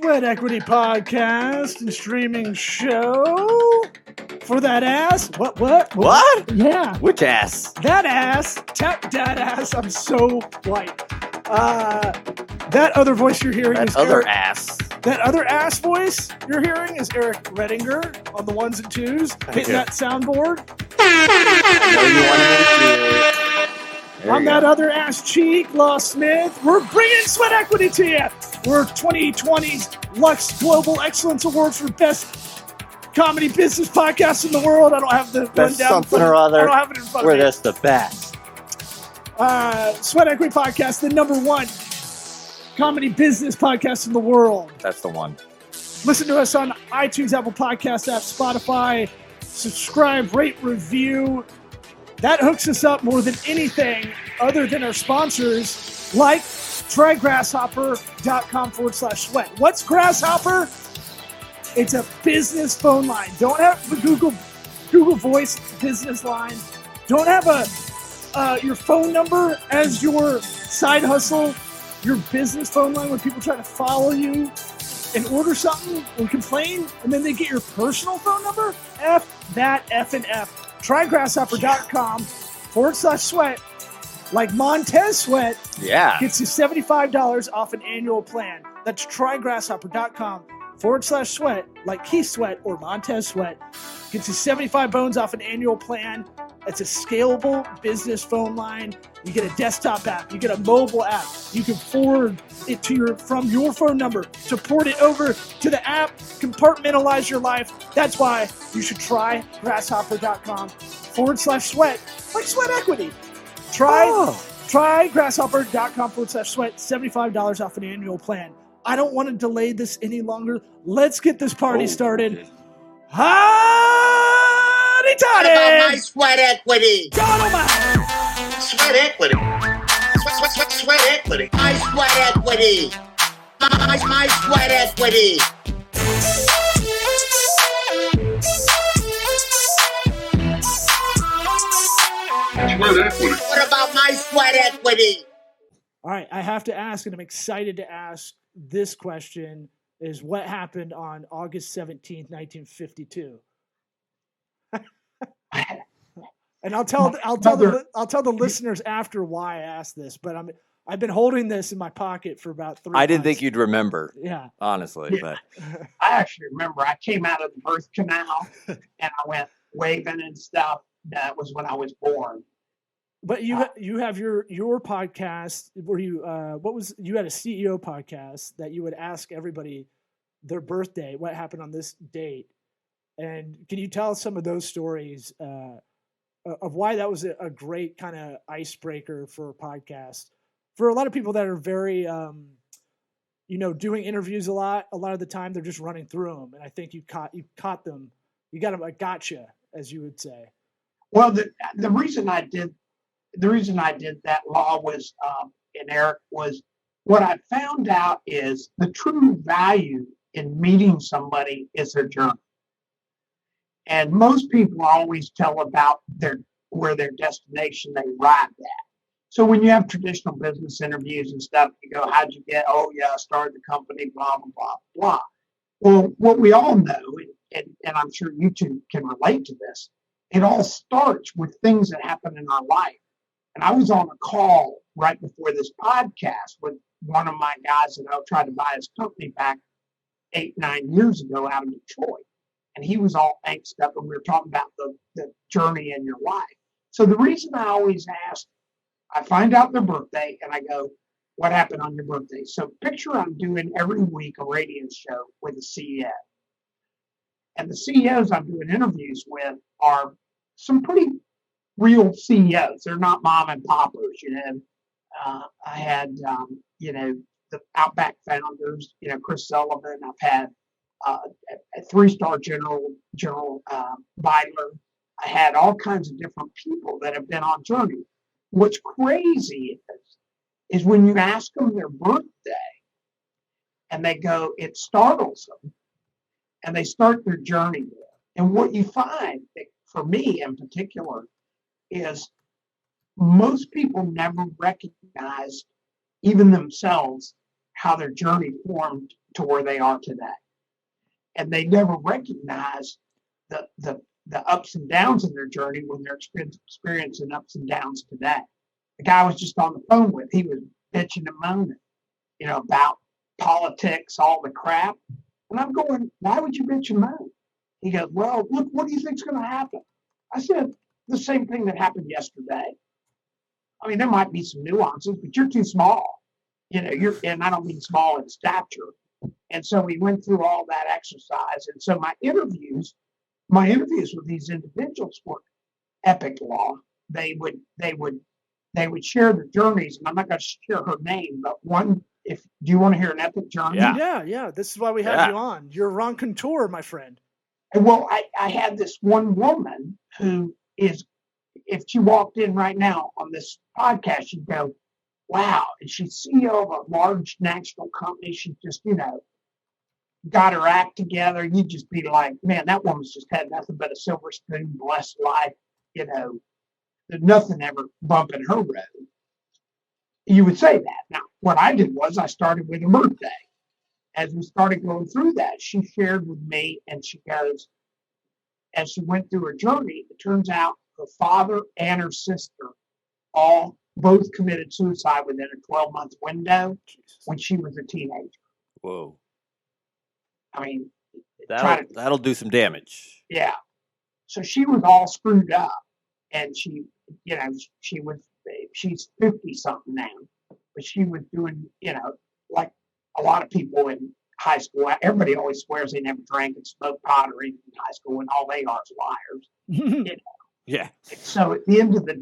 Sweat Equity Podcast and streaming show for that ass. What? Yeah. Which ass? That ass. Tap that ass. I'm so white. That other voice you're hearing is other Eric. Ass. That other ass voice you're hearing is Eric Redinger on the ones and twos, hitting that soundboard. I know you wanted me to do it. On that other ass cheek, Law Smith, we're bringing Sweat Equity to you. We're 2020's Lux Global Excellence Awards for Best Comedy Business Podcast in the World. I don't have the Best rundown. something or other. I don't have it in front We're of me. just the best. Sweat Equity Podcast, the #1 comedy business podcast in the world. That's the one. Listen to us on iTunes, Apple Podcast app, Spotify. Subscribe, rate, review. That hooks us up more than anything other than our sponsors, like trygrasshopper.com/sweat. What's Grasshopper? It's a business phone line. Don't have the Google Voice business line. Don't have your phone number as your side hustle, your business phone line when people try to follow you and order something or complain, and then they get your personal phone number. F that F and F. Trygrasshopper.com/sweat. Like Montez Sweat. Yeah. Gets you $75 off an annual plan. That's trygrasshopper.com/sweat. Like Keith Sweat or Montez Sweat. Gets you 75 bones off an annual plan. It's a scalable business phone line. You get a desktop app. You get a mobile app. You can forward it to from your phone number to port it over to the app. Compartmentalize your life. That's why you should try grasshopper.com/sweat. Like Sweat Equity. Try grasshopper.com/sweat. $75 off an annual plan. I don't want to delay this any longer. Let's get this party started. Howdy toddy! What about my Sweat Equity? Dynamite! Sweat Equity. Sweat Equity. My Sweat Equity. My Sweat Equity. Sweat Equity. What about my Sweat Equity? All right, I have to ask, and I'm excited to ask this question, is what happened on August 17th, 1952? And I'll tell the listeners after why I asked this, but I've been holding this in my pocket for about 3 months. I didn't think you'd remember. Yeah. Honestly, Yeah. but I actually remember I came out of the birth canal and I went waving and stuff. That was when I was born. But you have your podcast where you had a CEO podcast that you would ask everybody their birthday, what happened on this date, and can you tell us some of those stories of why that was a great kind of icebreaker for a podcast for a lot of people that are very doing interviews a lot of the time they're just running through them, and I think you caught them, you got them, gotcha, as you would say. Well, the reason I did that, Law, was and Eric, was what I found out is the true value in meeting somebody is their journey. And most people always tell about where their destination they arrived at. So when you have traditional business interviews and stuff, you go, how'd you get? Oh yeah, I started the company, blah, blah, blah, blah. Well, what we all know, and I'm sure you two can relate to this, it all starts with things that happen in our life. And I was on a call right before this podcast with one of my guys that I tried to buy his company back 8-9 years ago out of Detroit. And he was all angst up, and we were talking about the journey in your life. So the reason I always ask, I find out their birthday, and I go, what happened on your birthday? So picture I'm doing every week a radio show with a CEO. And the CEOs I'm doing interviews with are some pretty real CEOs. They're not mom and poppers, I had, the Outback founders, Chris Sullivan. I've had a 3-star General Bidler. I had all kinds of different people that have been on journey. What's crazy is when you ask them their birthday and they go, it startles them, and they start their journey there. And what you find, for me in particular, is most people never recognize, even themselves, how their journey formed to where they are today. And they never recognize the ups and downs in their journey when they're experiencing ups and downs today. The guy I was just on the phone with, he was bitching and moaning, about politics, all the crap. And I'm going, why would you bitch and moan? He goes, well, look, what do you think's going to happen? I said, the same thing that happened yesterday. I mean, there might be some nuances, but you're too small. And I don't mean small in stature. And so we went through all that exercise. And so my interviews with these individuals were epic law. They would share their journeys, and I'm not going to share her name, but one. Do you want to hear an epic journey? Yeah. This is why we have you on. You're Ron Contour, my friend. Well, I had this one woman who is, if she walked in right now on this podcast, she'd go, wow. And she's CEO of a large national company. She just, got her act together. You'd just be like, man, that woman's just had nothing but a silver spoon, blessed life. There's nothing ever bumping her road. You would say that. Now, what I did was I started with a birthday. As we started going through that, she shared with me, and she goes, as she went through her journey, it turns out her father and her sister both committed suicide within a 12-month window when she was a teenager. Whoa. I mean, that'll do some damage. Yeah. So she was all screwed up, and she's 50 something now, but she was doing, like a lot of people in high school. Everybody always swears they never drank and smoked pot or anything in high school, and all they are is liars. Yeah. So at the end of the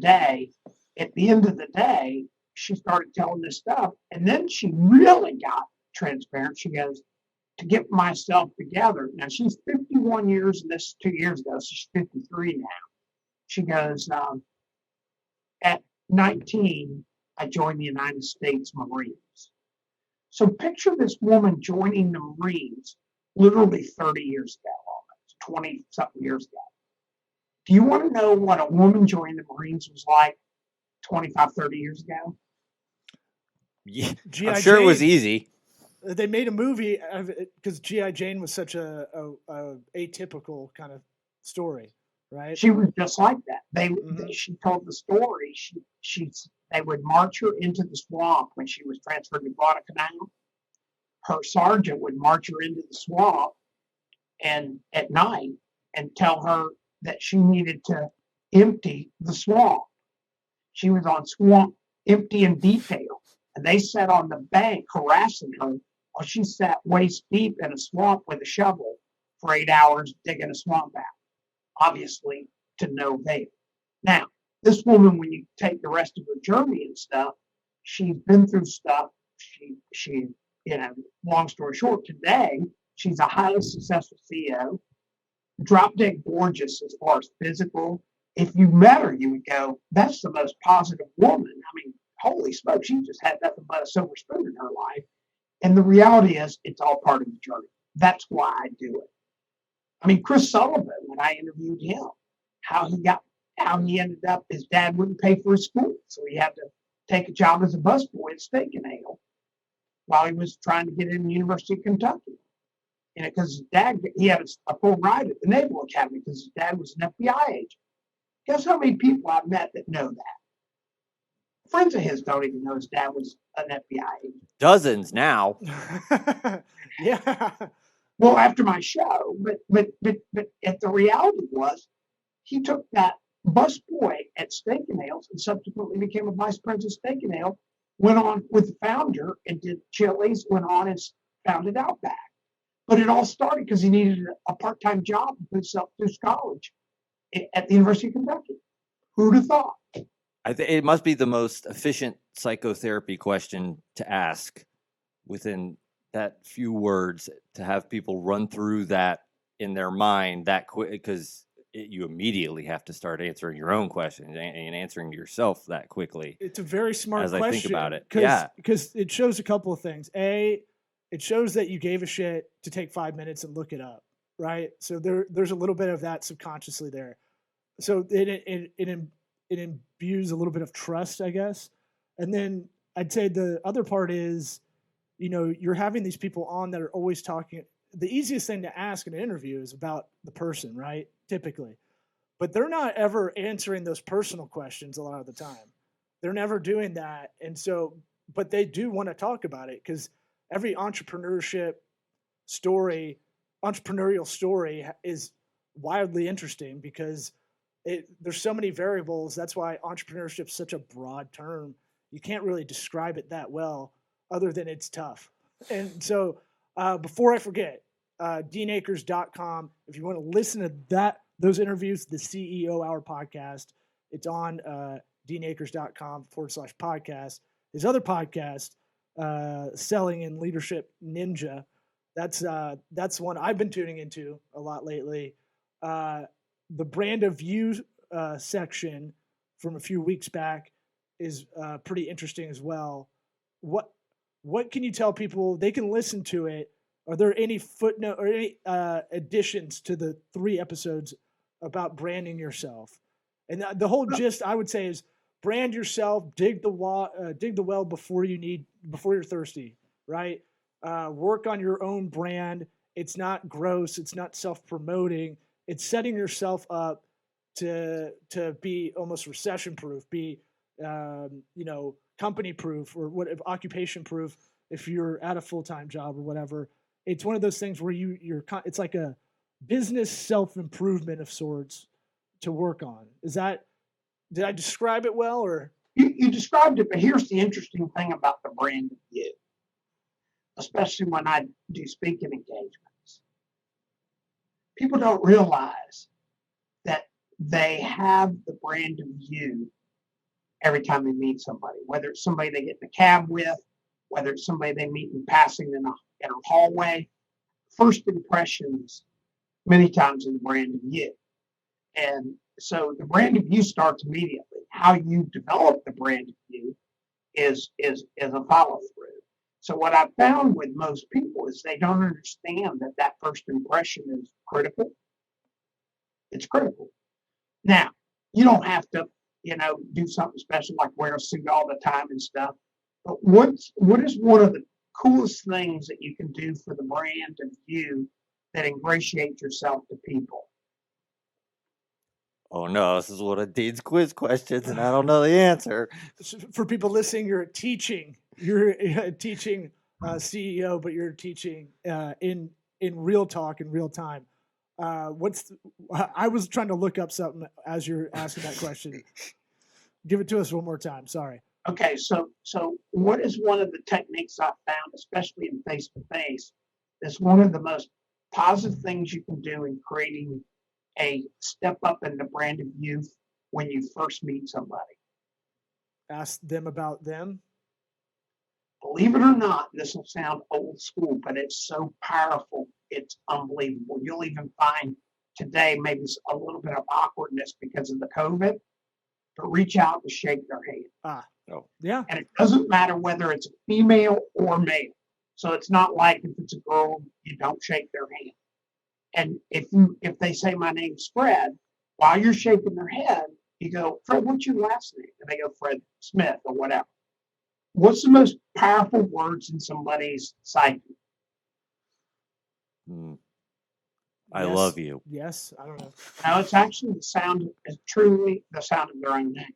day, she started telling this stuff, and then she really got transparent. She goes, to get myself together. Now she's 51 years, and this is 2 years ago, so she's 53 now. She goes, at 19, I joined the United States Marines. So picture this woman joining the Marines literally 30 years ago, almost 20-something years ago. Do you want to know what a woman joining the Marines was like 25, 30 years ago? Yeah, I'm sure it was easy. They made a movie of it because G.I. Jane was such a atypical kind of story, right? She was just like that. She told the story. They would march her into the swamp when she was transferred to Guadalcanal. Her sergeant would march her into the swamp and at night and tell her that she needed to empty the swamp. She was on swamp empty in detail, and they sat on the bank harassing her while she sat waist deep in a swamp with a shovel for 8 hours digging a swamp out, obviously to no avail. Now, this woman, when you take the rest of her journey and stuff, she's been through stuff. She, long story short, today, she's a highly successful CEO, drop dead gorgeous as far as physical. If you met her, you would go, that's the most positive woman. I mean, holy smoke, she just had nothing but a silver spoon in her life. And the reality is, it's all part of the journey. That's why I do it. I mean, Chris Sullivan, when I interviewed him, how he ended up, his dad wouldn't pay for his school, so he had to take a job as a busboy at Steak and Ale while he was trying to get in the University of Kentucky. Because his dad, he had a full ride at the Naval Academy because his dad was an FBI agent. Guess how many people I've met that know that? Friends of his don't even know his dad was an FBI agent. Dozens now. Yeah. Well, after my show, but the reality was, he took that busboy at Steak and Ales and subsequently became a vice president of Steak and Ale, went on with the founder and did Chili's, went on and founded Outback. But it all started because he needed a part-time job to put himself through college at the University of Kentucky. Who'd have thought? I think it must be the most efficient psychotherapy question to ask within that few words, to have people run through that in their mind that quick, because you immediately have to start answering your own questions and answering yourself that quickly. It's a very smart question. As I think about it. Because it shows a couple of things. A, it shows that you gave a shit to take 5 minutes and look it up, right? So there's a little bit of that subconsciously there. So it imbues a little bit of trust, I guess. And then I'd say the other part is you're having these people on that are always talking. The easiest thing to ask in an interview is about the person, right? Typically. But they're not ever answering those personal questions a lot of the time. They're never doing that. And so, but they do want to talk about it because every entrepreneurial story is wildly interesting because there's so many variables. That's why entrepreneurship is such a broad term. You can't really describe it that well other than it's tough. And so before I forget, deanakers.com, if you want to listen to those interviews, the CEO Hour podcast, it's on deanakers.com/podcast. His other podcast, Selling and Leadership Ninja, that's one I've been tuning into a lot lately. The brand of you section from a few weeks back is pretty interesting as well. What can you tell people? They can listen to it. Are there any footnote or any additions to the 3 episodes about branding yourself? And the whole gist, I would say, is brand yourself, dig the well before you're thirsty, right? Work on your own brand. It's not gross. It's not self-promoting. It's setting yourself up to be almost recession-proof, be company-proof or occupation-proof if you're at a full-time job or whatever. It's one of those things where it's like a business self-improvement of sorts to work on. Did I describe it well, or? You described it, but here's the interesting thing about the brand of you, especially when I do speaking engagements. People don't realize that they have the brand of you every time they meet somebody, whether it's somebody they get in a cab with, whether it's somebody they meet in passing in a hallway. First impressions many times in the brand of you. And so the brand of you starts immediately. How you develop the brand of you is a follow through. So what I've found with most people is they don't understand that first impression is critical. It's critical. Now, you don't have to, do something special like wear a suit all the time and stuff. But what is one of the coolest things that you can do for the brand of you that ingratiates yourself to people? Oh no, this is one of Dean's quiz questions, and I don't know the answer. For people listening, you're teaching CEO, but you're teaching in real talk in real time. I was trying to look up something as you're asking that question. Give it to us one more time. Sorry. Okay, so what is one of the techniques I've found, especially in face-to-face, is one of the most positive things you can do in creating a step up in the brand of you when you first meet somebody? Ask them about them. Believe it or not, this will sound old school, but it's so powerful. It's unbelievable. You'll even find today maybe a little bit of awkwardness because of the COVID, but reach out and shake their hand. Oh, yeah. And it doesn't matter whether it's a female or male. So it's not like if it's a girl, you don't shake their hand. And if they say my name's Fred, while you're shaking their head, you go, Fred, what's your last name? And they go, Fred Smith or whatever. What's the most powerful words in somebody's psyche? I love you. Yes, I don't know. No, it's actually truly the sound of their own name.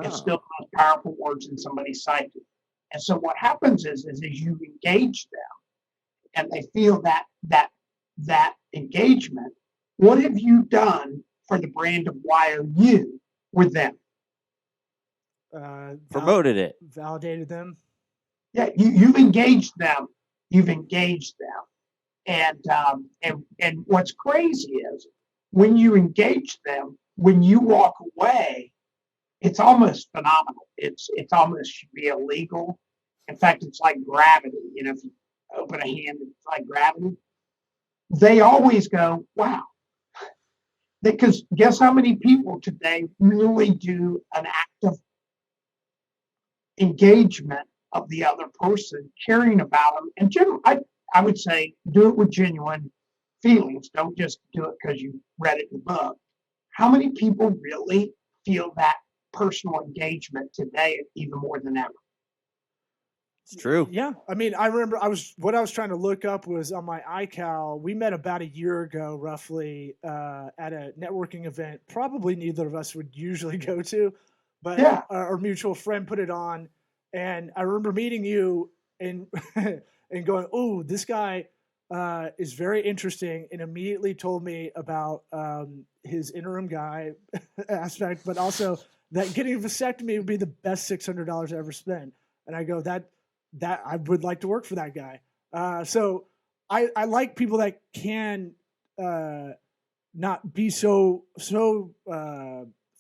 It's still the most powerful words in somebody's psyche. And so what happens is as you engage them and they feel that engagement, what have you done for the brand of YOU with them? Promoted it. Validated them. Yeah, you've engaged them. And what's crazy is when you engage them, when you walk away, it's almost phenomenal. It's almost should be illegal. In fact, it's like gravity. If you open a hand, it's like gravity. They always go, wow. Because guess how many people today really do an active engagement of the other person, caring about them. And I would say do it with genuine feelings. Don't just do it because you read it in the book. How many people really feel that personal engagement today, even more than ever? It's true. Yeah, I mean, I remember what I was trying to look up was on my iCal. We met about a year ago, roughly, at a networking event. Probably neither of us would usually go to, but Yeah. our mutual friend put it on, and I remember meeting you and and going, "Oh, this guy is very interesting," and immediately told me about his interim guy aspect, but also that getting a vasectomy would be the best $600 I ever spent. And I go, that I would like to work for that guy. So I like people that can not be so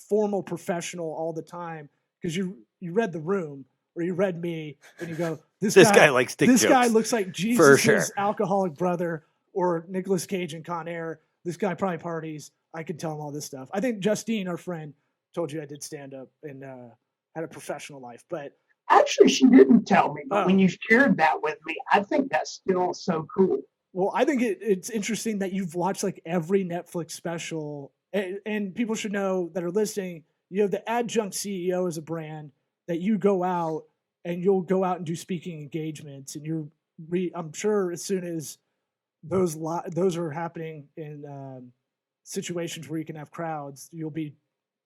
formal professional all the time, because you read the room or you read me and you go, this guy likes dick this jokes. guy looks like Jesus' sure. alcoholic brother or Nicolas Cage in Con Air. This guy probably parties. I can tell him all this stuff. I think Justine, our friend, told you I did stand up and had a professional life, but Actually, she didn't tell me, but when Oh. you shared that with me, I think that's still so cool. well, I think it's interesting that you've watched like every Netflix special, and people should know that are listening. You have the Adjunct CEO as a brand that you go out and you'll go out and do speaking engagements, and I'm sure as soon as those are happening in situations where you can have crowds, you'll be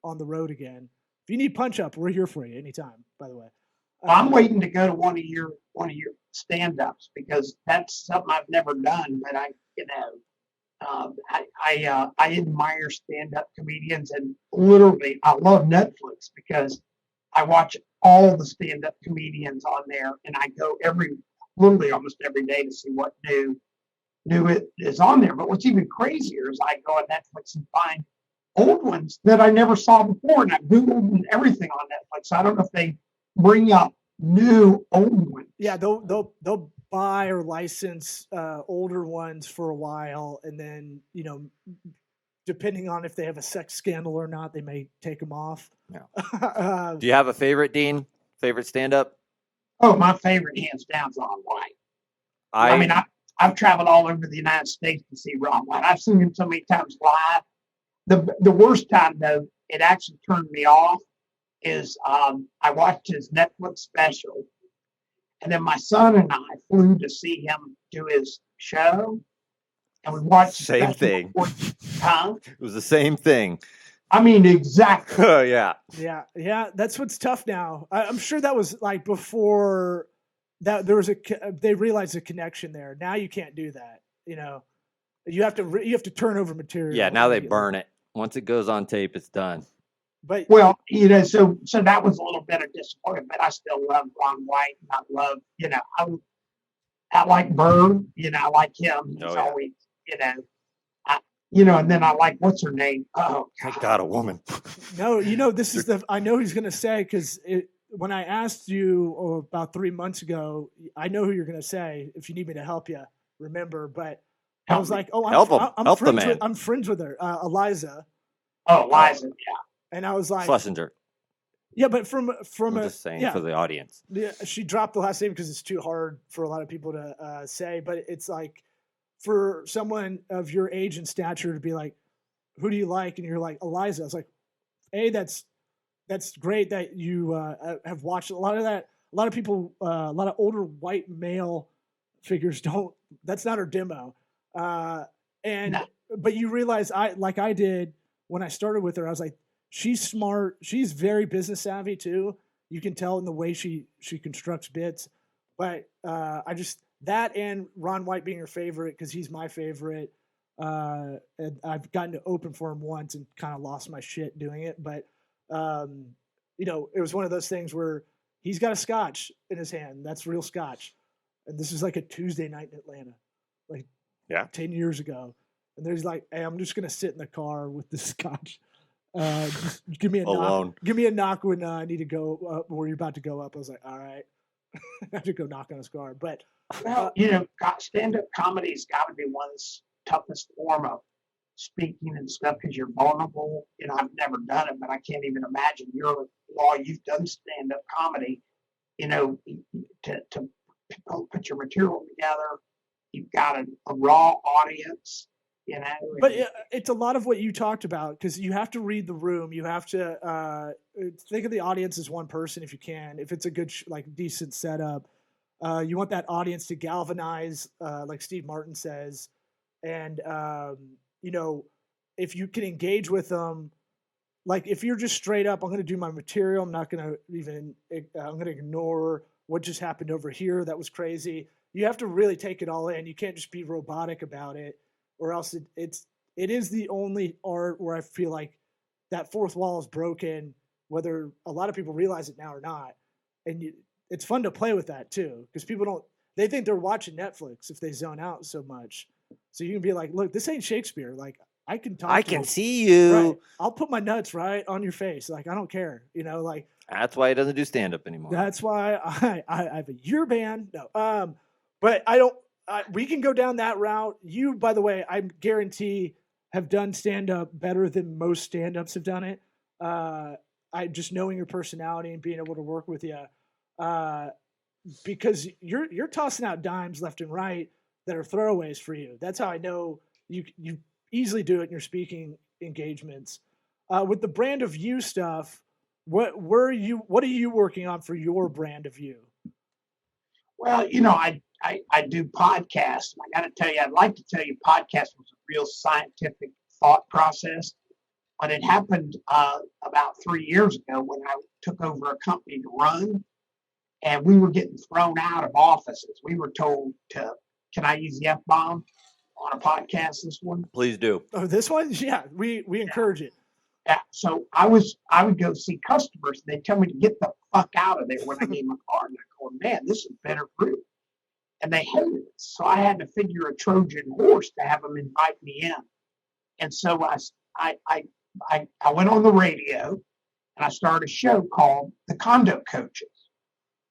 on the road again. If you need punch up, we're here for you anytime. By the way, I'm waiting to go to one of your stand-ups because that's something I've never done. But I admire stand-up comedians, and literally I love Netflix because I watch all the stand-up comedians on there, and I go literally almost every day to see what new it is on there. But what's even crazier is I go on Netflix and find old ones that I never saw before, and I Googled everything on Netflix. I don't know if they bring up new old ones. Yeah, they'll buy or license older ones for a while, and then depending on if they have a sex scandal or not, they may take them off. Yeah. Do you have a favorite, Dean? Favorite stand-up? Oh, my favorite hands down is Ron White. I mean, I've traveled all over the United States to see Ron White. I've seen him so many times live. The worst time though, it actually turned me off, is I watched his Netflix special, and then my son and I flew to see him do his show, and we watched the Same special thing. Huh? It was the same thing. I mean, exactly. Oh yeah. Yeah. That's what's tough now. I'm sure that was like before that there was they realized a connection there. Now you can't do that. You have to turn over material. Yeah. Now they burn it. Once it goes on tape, it's done. But Well, so that was a little bit of disappointment, but I still love Ron White. And I love, I like Burr. I like him. He's always, and then I like, what's her name? Oh, Thank God, a woman. No, this is I know he's going to say, because when I asked you about 3 months ago, I know who you're going to say. If you need me to help you, remember. But I was like, I'm friends with her, Eliza. Oh, Eliza, yeah. And I was like, Schlesinger. Yeah, but from I'm just saying for the audience. Yeah, she dropped the last name because it's too hard for a lot of people to say. But it's like, for someone of your age and stature to be like, who do you like? And you're like, Eliza. I was like, that's great that you have watched a lot of that. A lot of people, a lot of older white male figures don't. That's not her demo. But you realize I did when I started with her. I was like, she's smart. She's very business savvy too. You can tell in the way she constructs bits. But I just, that and Ron White being her favorite because he's my favorite. And I've gotten to open for him once and kind of lost my shit doing it. But it was one of those things where he's got a scotch in his hand. That's real scotch. And this is like a Tuesday night in Atlanta, like 10 years ago. And there's like, hey, I'm just gonna sit in the car with the scotch. Just give me a knock. Give me a knock when I need to go up, or you're about to go up. I was like, all right. I have to go knock on his car. But stand-up comedy's got to be one of the toughest form of speaking and stuff because you're vulnerable. I've never done it, but I can't even imagine you've done stand-up comedy. To put your material together, you've got a raw audience. But it's a lot of what you talked about because you have to read the room. You have to think of the audience as one person if you can. If it's a good, decent setup, You want that audience to galvanize, like Steve Martin says, and if you can engage with them, like if you're just straight up, I'm going to do my material. I'm not going to I'm going to ignore what just happened over here. That was crazy. You have to really take it all in. You can't just be robotic about it, or else it is the only art where I feel like that fourth wall is broken, whether a lot of people realize it now or not. And it's fun to play with that too, because they think they're watching Netflix if they zone out so much. So you can be like, look, this ain't Shakespeare. Like, I can talk. I can see you. Right. I'll put my nuts right on your face. Like, I don't care. Like. That's why he doesn't do stand up anymore. That's why I have a year ban. No. But I don't. We can go down that route. You, by the way, I guarantee have done stand up better than most stand ups have done it. I just knowing your personality and being able to work with you, because you're tossing out dimes left and right that are throwaways for you. That's how I know you easily do it in your speaking engagements. With the brand of you stuff, what are you working on for your brand of you? Well, I do podcasts. And I got to tell you, I'd like to tell you, podcast was a real scientific thought process, but it happened about 3 years ago when I took over a company to run, and we were getting thrown out of offices. We were told to, can I use the F-bomb on a podcast, this one? Please do. Oh, this one? Yeah, we encourage it. Yeah. So I would go see customers, and they'd tell me to get the fuck out of there when I gave my card. And I go, man, this is better fruit. And they hated it. So I had to figure a Trojan horse to have them invite me in. And so I went on the radio, and I started a show called The Condo Coaches.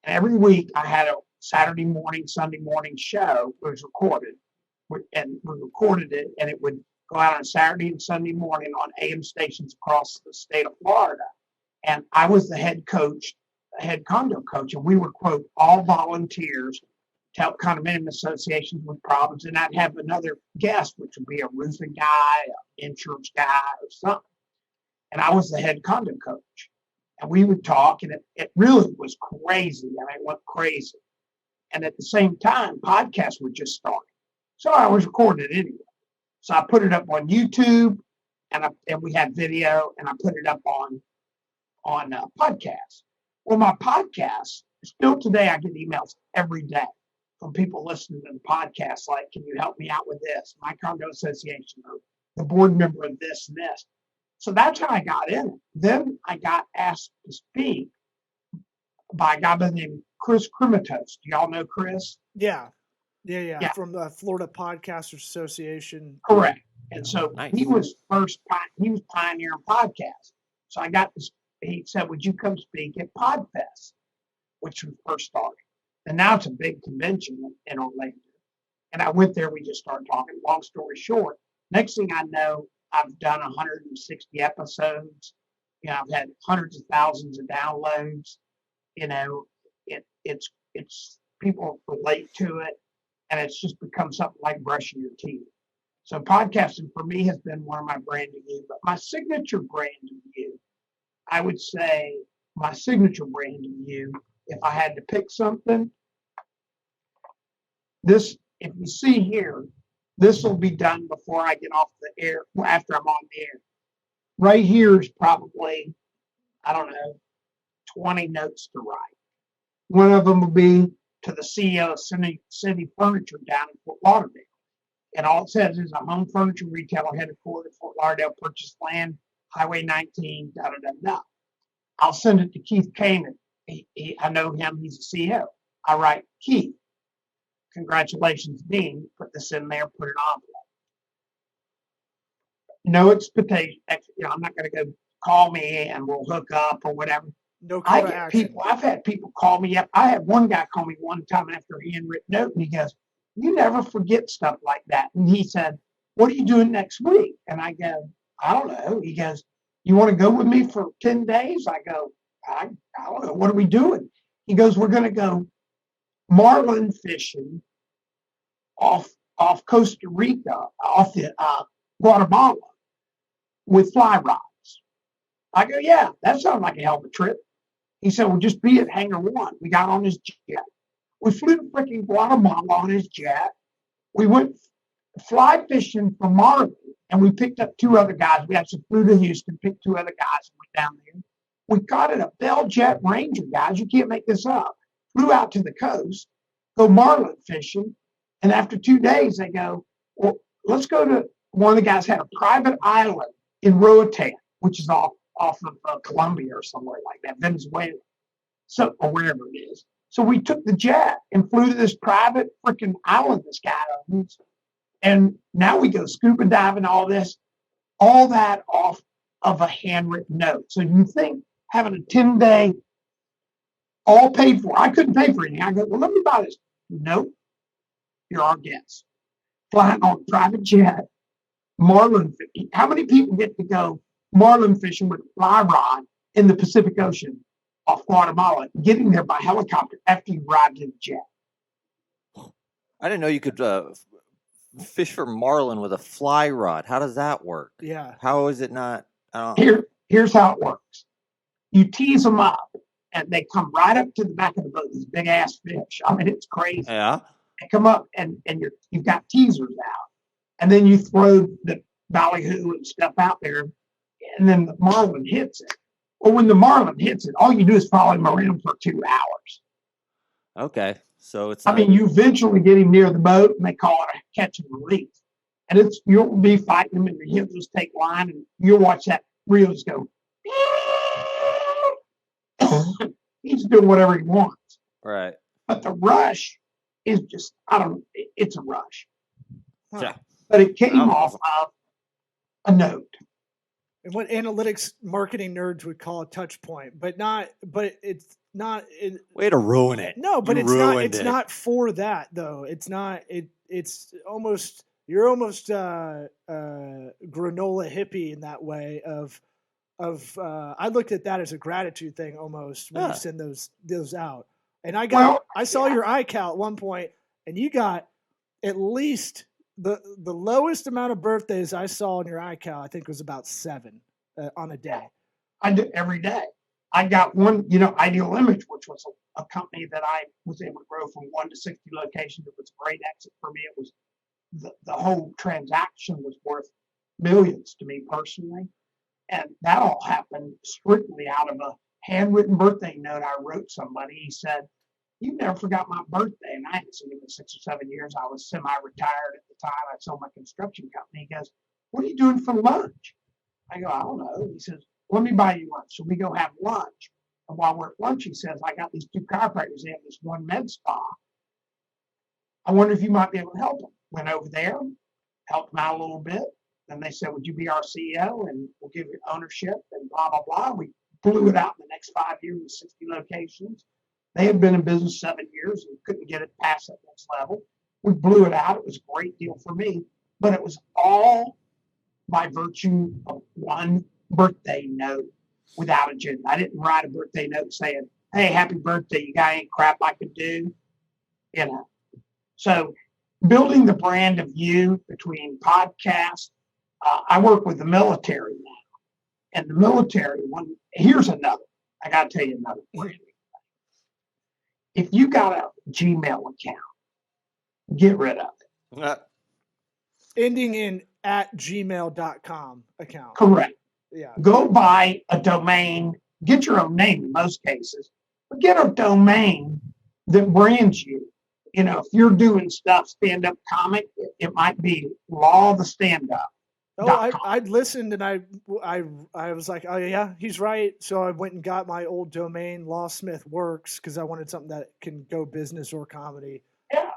And every week I had a Saturday morning, Sunday morning show. It was recorded, and we recorded it, and it would go out on Saturday and Sunday morning on AM stations across the state of Florida. And I was the head condo coach, and we would quote all volunteers to help condominium associations with problems. And I'd have another guest, which would be a roofing guy, an insurance guy, or something. And I was the head condo coach. And we would talk, and it really was crazy. I mean, it went crazy. And at the same time, podcasts were just starting. So I was recording it anyway. So I put it up on YouTube, and we had video, and I put it up on podcasts. Well, my podcast, still today, I get emails every day from people listening to the podcast, like, can you help me out with this? My condo association, or the board member of this and this. So that's how I got in it. Then I got asked to speak by a guy by the name of Chris Krimitos. Do y'all know Chris? Yeah. From the Florida Podcasters Association. Correct. And so Nice. he was pioneering podcasts. So I got this. He said, would you come speak at PodFest, which was first started. And now it's a big convention in Orlando. And I went there. We just started talking. Long story short, next thing I know, I've done 160 episodes. I've had hundreds of thousands of downloads. It's people relate to it, and it's just become something like brushing your teeth. So podcasting for me has been one of my brand of you. But my signature brand of you, I would say my signature brand of you, if I had to pick something, this, if you see here, this will be done before I get off the air, after I'm on the air. Right here is probably, 20 notes to write. One of them will be to the CEO of City Furniture down in Fort Lauderdale. And all it says is a home furniture retailer headquartered in Fort Lauderdale purchased land, Highway 19, da-da-da-da. I'll send it to Keith Kamen. I know him, he's the CEO. I write, Keith, congratulations, Dean. Put this in there, put it on. No expectation. I'm not going to go call me and we'll hook up or whatever. No call to action. I've had people call me up. I had one guy call me one time after a handwritten note, and he goes, you never forget stuff like that. And he said, what are you doing next week? And I go, I don't know. He goes, you want to go with me for 10 days? I go, I don't know. What are we doing? He goes, we're going to go marlin fishing off Costa Rica, off the Guatemala with fly rods. I go, yeah, that sounds like a hell of a trip. He said, well, just be at Hangar 1. We got on his jet. We flew to freaking Guatemala on his jet. We went fly fishing for marlin, and we picked up 2 other guys. We actually flew to Houston, picked 2 other guys, and went down there. We got in a Bell Jet Ranger, guys. You can't make this up. Flew out to the coast, go marlin fishing, and after 2 days, they go, well, let's go to, one of the guys had a private island in Roatan, which is off of Colombia or somewhere like that, Venezuela, so, or wherever it is. So we took the jet and flew to this private freaking island this guy owns. And now we go scuba diving, all that off of a handwritten note. So you think having a 10-day all paid for, I couldn't pay for anything. I go, well, let me buy this. Nope, you're our guest. Flying on a private jet, marlin fishing. How many people get to go marlin fishing with a fly rod in the Pacific Ocean off Guatemala, getting there by helicopter after you arrived in the jet? I didn't know you could fish for marlin with a fly rod. How does that work? Yeah. How is it not? I don't. Here's how it works. You tease them up, and they come right up to the back of the boat. These big ass fish. I mean, it's crazy. Yeah. They come up, and you've got teasers out, and then you throw the ballyhoo and stuff out there, and then the marlin hits it. Well, when the marlin hits it, all you do is follow him around for 2 hours. Okay. So it's. I mean, you eventually get him near the boat, and they call it a catch and release. And you'll be fighting him, and he'll just take line, and you'll watch that reel just go. He's doing whatever he wants. Right. But the rush is just, I don't know, it's a rush. Yeah. But it came off of a note. And what analytics marketing nerds would call a touch point, but it's not. Way to ruin it. No, but You it's not. ruined It's it. not for that though. It's not. It's almost. You're almost granola hippie in that way of. I looked at that as a gratitude thing almost when you send those out. And I saw your iCal at one point, and you got at least the lowest amount of birthdays I saw in your iCal. I think was about 7 on a day. I do every day. I got one, Ideal Image, which was a company that I was able to grow from 1 to 60 locations. It was a great exit for me. It was the whole transaction was worth millions to me personally. And that all happened strictly out of a handwritten birthday note I wrote somebody. He said, "You never forgot my birthday." And I hadn't seen him in 6 or 7 years. I was semi-retired at the time. I sold my construction company. He goes, "What are you doing for lunch?" I go, "I don't know." He says, "Let me buy you lunch." So we go have lunch. And while we're at lunch, he says, "I got these 2 chiropractors. They have this one med spa. I wonder if you might be able to help them." Went over there, helped them out a little bit. Then they said, "Would you be our CEO and we'll give you ownership," and blah, blah, blah. We blew it out in the next 5 years with 60 locations. They had been in business 7 years and couldn't get it past that next level. We blew it out. It was a great deal for me, but it was all by virtue of one birthday note without agenda. I didn't write a birthday note saying, "Hey, happy birthday. You got any crap I could do?" So building the brand of you between podcasts, I work with the military now. And the military here's another. I got to tell you another thing. If you got a Gmail account, get rid of it. Ending in @gmail.com account. Correct. Yeah. Go buy a domain. Get your own name in most cases, but get a domain that brands you. If you're doing stuff, stand-up comic, it might be Law the Stand-Up. Oh, I'd listened and I was like, oh yeah, he's right. So I went and got my old domain, Lawsmith Works, because I wanted something that can go business or comedy. Yeah.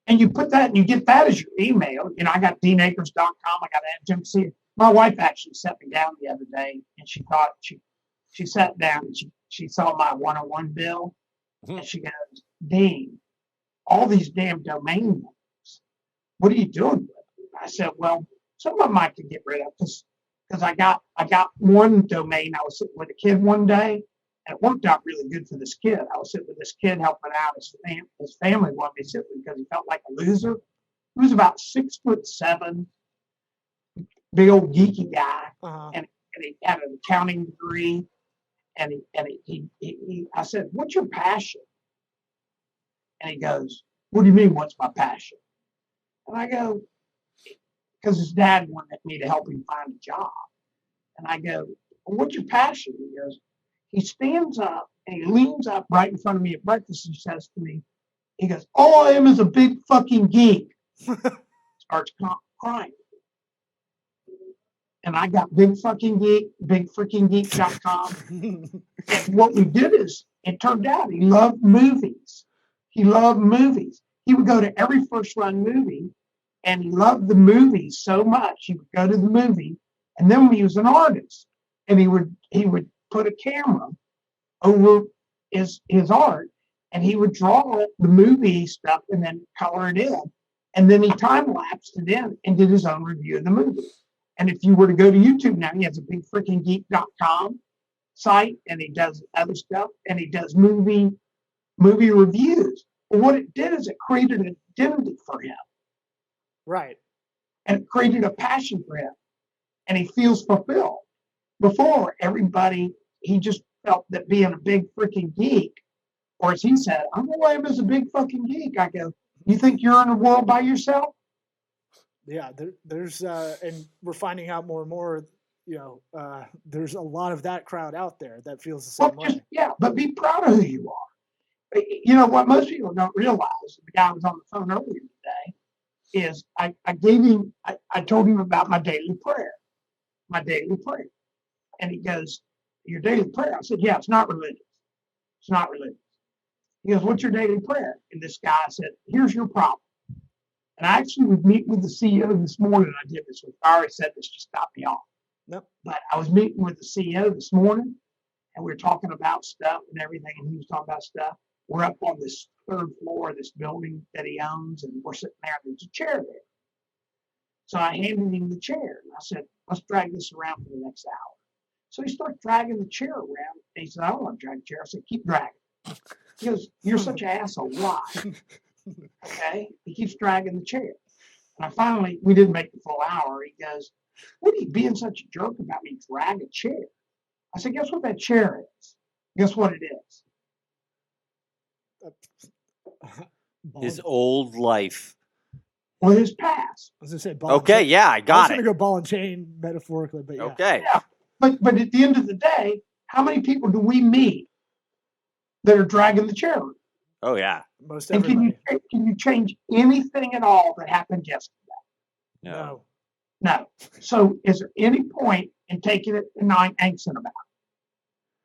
And you put that and you get that as your email. I got deanakers.com. I got agency. My wife actually sat me down the other day and she thought she sat down and she saw my 101 bill and she goes, "Dean, all these damn domain names, what are you doing with them?" I said, "Well, some of them I could get rid of because I got one domain. I was sitting with a kid one day, and it worked out really good for this kid. I was sitting with this kid helping out his family wanted me to sit with because he felt like a loser. He was about 6'7", big old geeky guy, and he had an accounting degree. And I said, "What's your passion?" And he goes, what do you mean, what's my passion? And I go, because his dad wanted me to help him find a job. And I go, well, what's your passion? He goes, he stands up and he leans up right in front of me at breakfast and says to me, he goes, all I am is a big fucking geek. Starts crying. And I got big fucking geek, bigfreakinggeek.com. And what we did is, it turned out he loved movies. He loved movies. He would go to every first run movie, and he loved the movies so much. He would go to the movie, and then he was an artist, and he would put a camera over his art, and he would draw the movie stuff and then color it in, and then he time lapsed it in and did his own review of the movie. And if you were to go to YouTube now, he has a bigfreakinggeek.com site, and he does other stuff, and he does movie reviews. But what it did is it created an identity for him. Right. And it created a passion for him. And he feels fulfilled. Before, everybody, he just felt that being a big freaking geek, or as he said, I'm the way as a big fucking geek. I go, you think you're in a world by yourself? Yeah, there's and we're finding out more and more, there's a lot of that crowd out there that feels the same way. Yeah, but be proud of who you are. You know what most people don't realize, the guy was on the phone earlier today, is I told him about my daily prayer. And he goes, your daily prayer? I said, yeah, it's not religious. It's not religious. He goes, what's your daily prayer? And this guy said, here's your problem. And I actually was meeting with the CEO this morning. I did this with, I already said this, just stop me off. Yep. But I was meeting with the CEO this morning, and we were talking about stuff and everything, and he was talking about stuff. We're up on this third floor of this building that he owns, and we're sitting there, and there's a chair there. So I handed him the chair, and I said, let's drag this around for the next hour. So he starts dragging the chair around, and he said, I don't want to drag the chair. I said, keep dragging. He goes, you're such an asshole. Why? Okay. He keeps dragging the chair. And we didn't make the full hour. He goes, what are you being such a jerk about me drag a chair? I said, guess what that chair is? Guess what it is? His old life. Well, his past. I was going to say ball Okay, yeah, I got it. I was going to go ball and chain metaphorically, but yeah. Okay. Yeah. But at the end of the day, how many people do we meet that are dragging the chair? Oh, yeah. Most and everybody. Can you change anything at all that happened yesterday? No. No. So is there any point in taking it and not angst about it?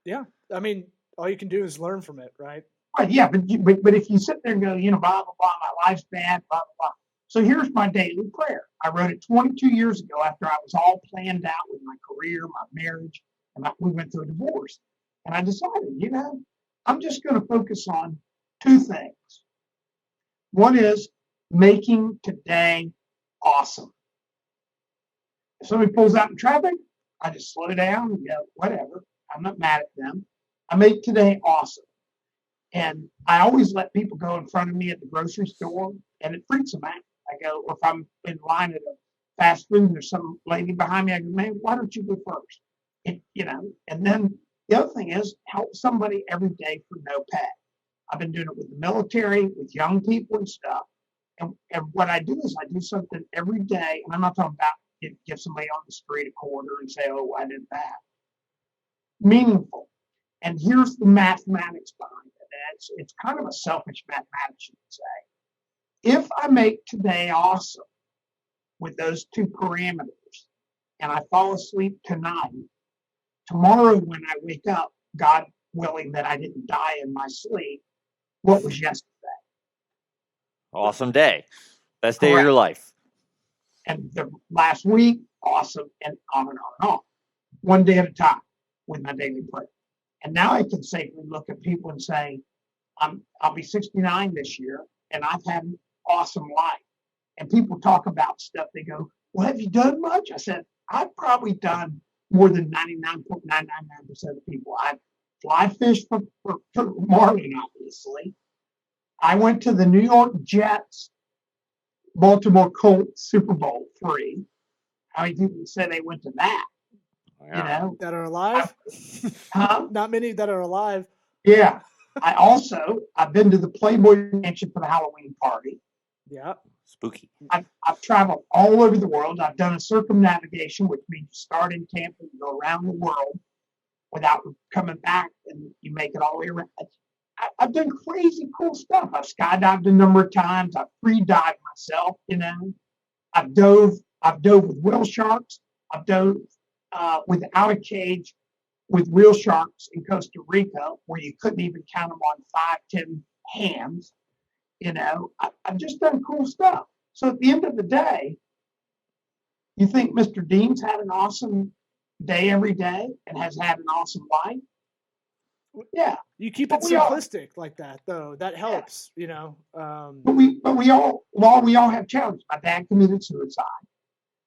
Yeah. I mean, all you can do is learn from it, right? Right, yeah, but if you sit there and go, blah, blah, blah, my life's bad, blah, blah, blah. So here's my daily prayer. I wrote it 22 years ago after I was all planned out with my career, my marriage, and we went through a divorce. And I decided, I'm just going to focus on two things. One is making today awesome. If somebody pulls out in traffic, I just slow down and go, whatever. I'm not mad at them. I make today awesome. And I always let people go in front of me at the grocery store, and it freaks them out. I go, or if I'm in line at a fast food and there's some lady behind me, I go, man, why don't you go first? And then the other thing is help somebody every day for no pay. I've been doing it with the military, with young people and stuff. And what I do is I do something every day, and I'm not talking about give somebody on the street a quarter and say, oh, I did that. Meaningful. And here's the mathematics behind it. It's kind of a selfish mathematics, you could say. If I make today awesome with those two parameters, and I fall asleep tonight, tomorrow when I wake up, God willing that I didn't die in my sleep, what was yesterday? Awesome day. Best day of your life. And the last week, awesome, and on and on and on. One day at a time with my daily prayer. And now I can safely look at people and say, I'll be 69 this year, and I've had an awesome life. And people talk about stuff. They go, well, have you done much? I said, I've probably done more than 99.999% of people. I fly fish for marlin, obviously. I went to the New York Jets, Baltimore Colts Super Bowl 3. How many people say they went to that? Yeah. That are alive? Huh? Not many that are alive. Yeah. I've been to the Playboy Mansion for the Halloween party. Yeah. Spooky. I've traveled all over the world. I've done a circumnavigation, which means you start in Tampa and go around the world without coming back, and you make it all the way around. I've done crazy cool stuff. I've skydived a number of times. I've free-dived myself, I've dove with whale sharks. I've dove without a cage with real sharks in Costa Rica, where you couldn't even count them on 5-10 hands. I've just done cool stuff. So at the end of the day, you think Mr. Dean's had an awesome day every day and has had an awesome life? Yeah. You keep it simplistic like that, though. That helps, But we all have challenges. My dad committed suicide.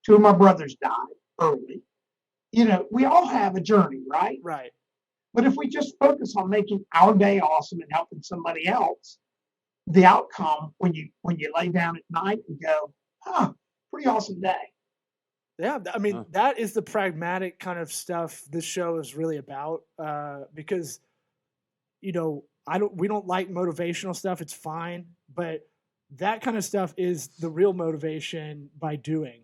2 of my brothers died early. We all have a journey, right? Right. But if we just focus on making our day awesome and helping somebody else, the outcome when you lay down at night and go, pretty awesome day. Yeah, I mean, that is the pragmatic kind of stuff this show is really about. Because, we don't like motivational stuff. It's fine, but that kind of stuff is the real motivation by doing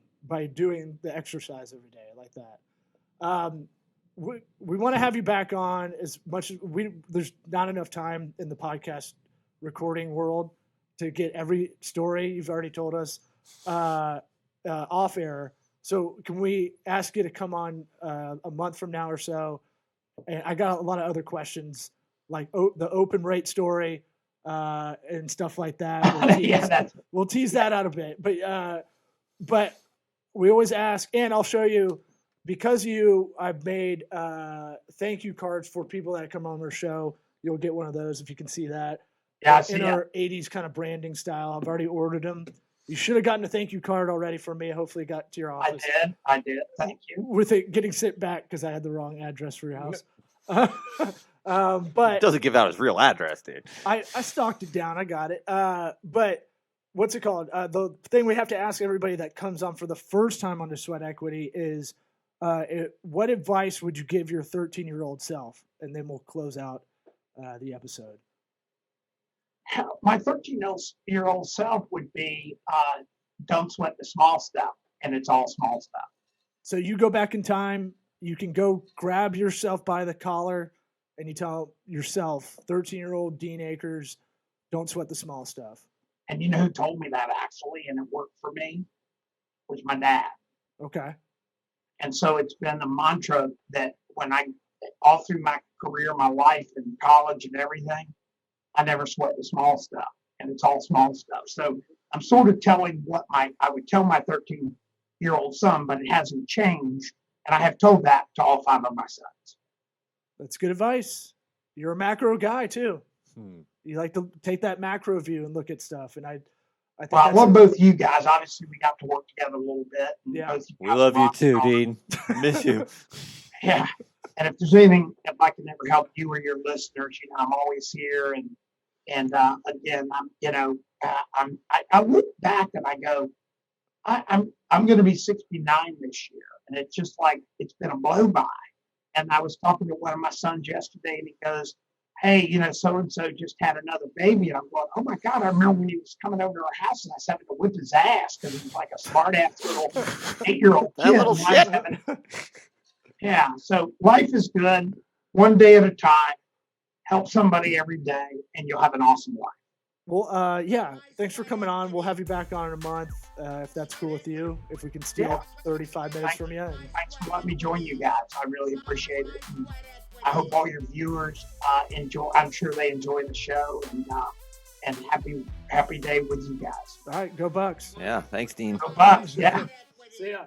the exercise every day like that. We want to have you back on as much as there's not enough time in the podcast recording world to get every story you've already told us off air. So can we ask you to come on a month from now or so? And I got a lot of other questions like the open rate story and stuff like that. We'll tease that out a bit, but we always ask, and I'll show you because I've made thank you cards for people that come on our show. You'll get one of those if you can see that. Yeah, in our 80s kind of branding style. I've already ordered them. You should have gotten a thank you card already from me. Hopefully it got to your office. I did. Thank you. With it getting sent back because I had the wrong address for your house. But it doesn't give out his real address, dude. I stalked it down. I got it. But what's it called? The thing we have to ask everybody that comes on for the first time on the Sweat Equity is what advice would you give your 13-year-old self? And then we'll close out the episode. My 13-year-old self would be don't sweat the small stuff, and it's all small stuff. So you go back in time, you can go grab yourself by the collar, and you tell yourself, 13-year-old Dean Akers, don't sweat the small stuff. And you know who told me that actually, and it worked for me, was my dad. Okay. And so it's been a mantra that all through my career, my life and college and everything, I never sweat the small stuff, and it's all small stuff. So I'm sort of telling what I would tell my 13-year-old son, but it hasn't changed. And I have told that to all 5 of my sons. That's good advice. You're a macro guy too. You like to take that macro view and look at stuff. And I think I love both you guys. Obviously, we got to work together a little bit. Yeah. We love you too, Dean. Miss you. Yeah. And if there's anything, if I can ever help you or your listeners, I'm always here. And again, I look back and I go, I'm going to be 69 this year, and it's just like it's been a blow by. And I was talking to one of my sons yesterday, and he goes, "Hey, so and so just had another baby," and I'm going, "Oh my God!" I remember when he was coming over to our house, and I was having to whip his ass because he was like a smart ass little 8-year-old kid. That little shit. Yeah. So life is good, one day at a time. Help somebody every day, and you'll have an awesome life. Well, yeah. Thanks for coming on. We'll have you back on in a month if that's cool with you. If we can steal 35 minutes from you. Thanks for letting me join you guys. I really appreciate it. And I hope all your viewers enjoy. I'm sure they enjoy the show, and happy day with you guys. All right, go Bucks. Yeah, thanks, Dean. Go Bucks. Yeah. See ya.